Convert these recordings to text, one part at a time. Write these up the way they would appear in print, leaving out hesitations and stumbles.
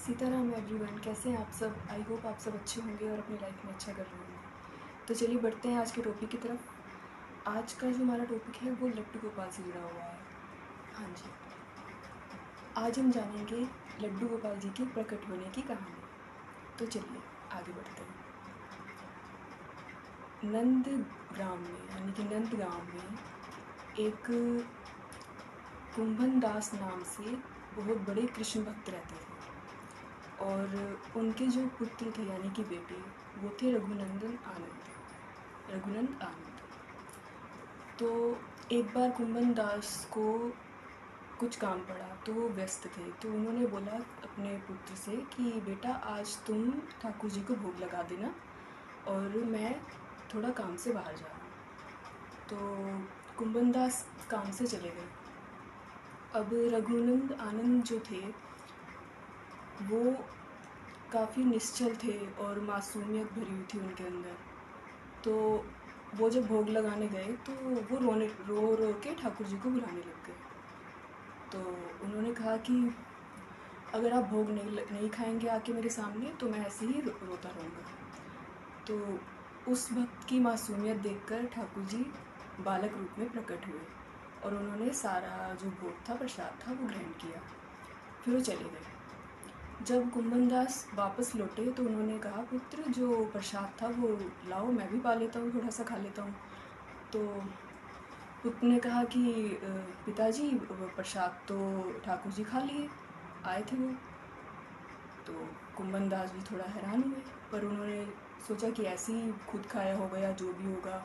Sitaram everyone, कैसे हैं आप सब। आई होप आप सब अच्छे होंगे और अपनी लाइफ में अच्छा कर रहे होंगे। तो चलिए बढ़ते हैं आज के टॉपिक की तरफ। आज का जो हमारा टॉपिक है वो लड्डू गोपाल से जुड़ा हुआ है। हाँ जी, आज हम जानेंगे लड्डू गोपाल जी के प्रकट होने की कहानी। तो चलिए आगे बढ़ते हैं। नंद ग्राम में यानी कि नंद गांव में एक कुंभन दास नाम से बहुत बड़े कृष्ण भक्त रहते थे। और उनके जो पुत्र थे यानी कि बेटे, वो थे रघुनंदन आनंद। तो एक बार कुंभन दास को कुछ काम पड़ा तो वो व्यस्त थे, तो उन्होंने बोला अपने पुत्र से कि बेटा आज तुम ठाकुर जी को भोग लगा देना और मैं थोड़ा काम से बाहर जा रहा हूँ। तो कुंभन दास काम से चले गए। अब रघुनंद आनंद जो थे वो काफ़ी निश्चल थे और मासूमियत भरी हुई थी उनके अंदर। तो वो जब भोग लगाने गए तो वो रो के ठाकुर जी को बुलाने लग गए। तो उन्होंने कहा कि अगर आप भोग नहीं खाएंगे आके मेरे सामने तो मैं ऐसे ही रोता रहूँगा। तो उस भक्त की मासूमियत देखकर ठाकुर जी बालक रूप में प्रकट हुए और उन्होंने सारा जो भोग था, प्रसाद था, वो ग्रहण किया। फिर वो चले गए। जब कुंभन दास वापस लौटे तो उन्होंने कहा पुत्र जो प्रसाद था वो लाओ, मैं भी पा लेता हूँ, थोड़ा सा खा लेता हूँ। तो पुत्र ने कहा कि पिताजी प्रसाद तो ठाकुर जी खा लिए आए थे वो। तो कुंभन दास भी थोड़ा हैरान हुए, पर उन्होंने सोचा कि ऐसे ही खुद खाया होगा या जो भी होगा,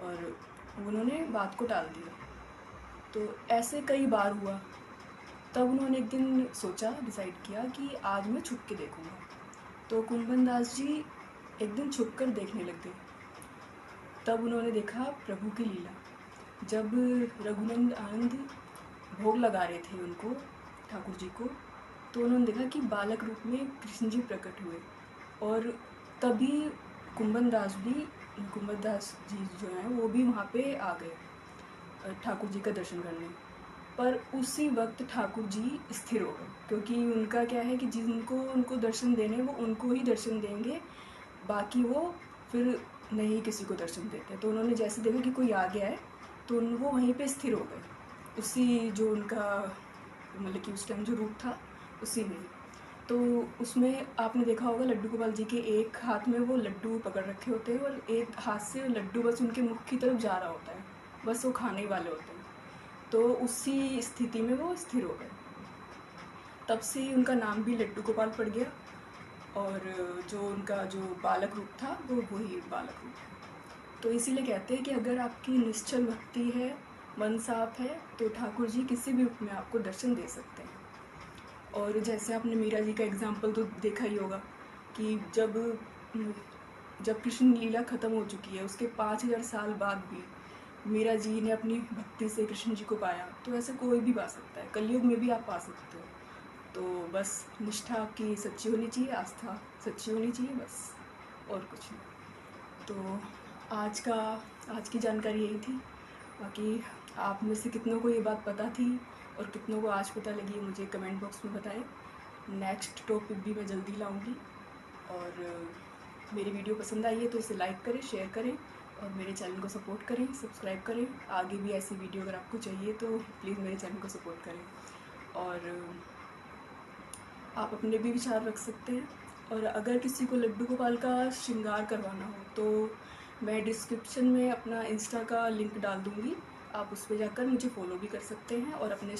और उन्होंने बात को टाल दिया। तो ऐसे कई बार हुआ। तब उन्होंने एक दिन सोचा, डिसाइड किया कि आज मैं छुप के देखूँगा। तो कुंभन दास जी एक दिन छुप कर देखने लग गए। तब उन्होंने देखा प्रभु की लीला। जब रघुनंद आनंद भोग लगा रहे थे उनको, ठाकुर जी को, तो उन्होंने देखा कि बालक रूप में कृष्ण जी प्रकट हुए। और तभी कुंभन दास जी जो हैं वो भी वहाँ पे आ गए ठाकुर जी का दर्शन करने। पर उसी वक्त ठाकुर जी स्थिर हो गए, क्योंकि उनका क्या है कि जिनको उनको दर्शन देने वो उनको ही दर्शन देंगे, बाकी वो फिर नहीं किसी को दर्शन देते। तो उन्होंने जैसे देखा कि कोई आ गया है तो वो वहीं पे स्थिर हो गए, उसी जो उनका मतलब कि उस टाइम जो रूप था उसी में। तो उसमें आपने देखा होगा लड्डू गोपाल जी के एक हाथ में वो लड्डू पकड़ रखे होते हैं और एक हाथ से लड्डू बस उनके मुख की तरफ जा रहा होता है, बस वो खाने ही वाले होते हैं। तो उसी स्थिति में वो स्थिर हो गए। तब से ही उनका नाम भी लड्डू गोपाल पड़ गया और जो उनका जो बालक रूप था वो वही बालक रूप है। तो इसीलिए कहते हैं कि अगर आपकी निश्चल भक्ति है, मन साफ है, तो ठाकुर जी किसी भी रूप में आपको दर्शन दे सकते हैं। और जैसे आपने मीरा जी का एग्जाम्पल तो देखा ही होगा कि जब कृष्ण लीला ख़त्म हो चुकी है, उसके 5000 साल बाद भी मीरा जी ने अपनी भक्ति से कृष्ण जी को पाया। तो ऐसे कोई भी पा सकता है, कलयुग में भी आप पा सकते हो। तो बस निष्ठा आपकी सच्ची होनी चाहिए, आस्था सच्ची होनी चाहिए, बस और कुछ नहीं। तो आज की जानकारी यही थी। बाकी आप में से कितनों को ये बात पता थी और कितनों को आज पता लगी, मुझे कमेंट बॉक्स में बताएं। नेक्स्ट टॉपिक भी मैं जल्दी लाऊंगी। और मेरी वीडियो पसंद आई है तो इसे लाइक करें, शेयर करें और मेरे चैनल को सपोर्ट करें, सब्सक्राइब करें। आगे भी ऐसी वीडियो अगर आपको चाहिए तो प्लीज़ मेरे चैनल को सपोर्ट करें। और आप अपने भी विचार रख सकते हैं। और अगर किसी को लड्डू गोपाल का श्रृंगार करवाना हो तो मैं डिस्क्रिप्शन में अपना इंस्टा का लिंक डाल दूँगी, आप उस पर जाकर मुझे फॉलो भी कर सकते हैं और अपने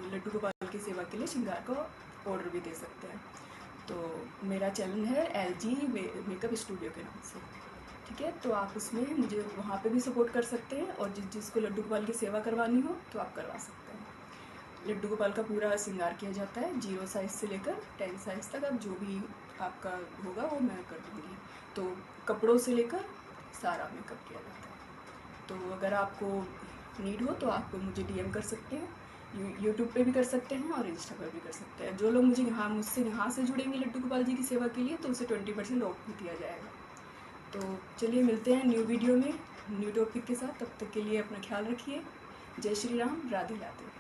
लड्डू गोपाल की सेवा के लिए श्रृंगार का ऑर्डर भी दे सकते हैं। तो मेरा चैनल है LG मेकअप स्टूडियो के नाम से, ठीक है। तो आप उसमें मुझे वहाँ पे भी सपोर्ट कर सकते हैं और जिसको लड्डू गोपाल की सेवा करवानी हो तो आप करवा सकते हैं। लड्डू गोपाल का पूरा श्रृंगार किया जाता है, 0 साइज़ से लेकर 10 साइज़ तक। अब जो भी आपका होगा वो मैं कर दूँगी। तो कपड़ों से लेकर सारा मेकअप किया जाता है। तो अगर आपको नीड हो तो आप मुझे DM कर सकते हैं, यूट्यूब पे भी कर सकते हैं और इंस्टा पर भी कर सकते हैं। जो लोग मुझसे यहाँ से जुड़ेंगे लड्डू गोपाल जी की सेवा के लिए तो उसे 20% ऑफ भी दिया जाएगा। तो चलिए मिलते हैं न्यू वीडियो में न्यू टॉपिक के साथ। तब तक के लिए अपना ख्याल रखिए। जय श्री राम, राधे राधे।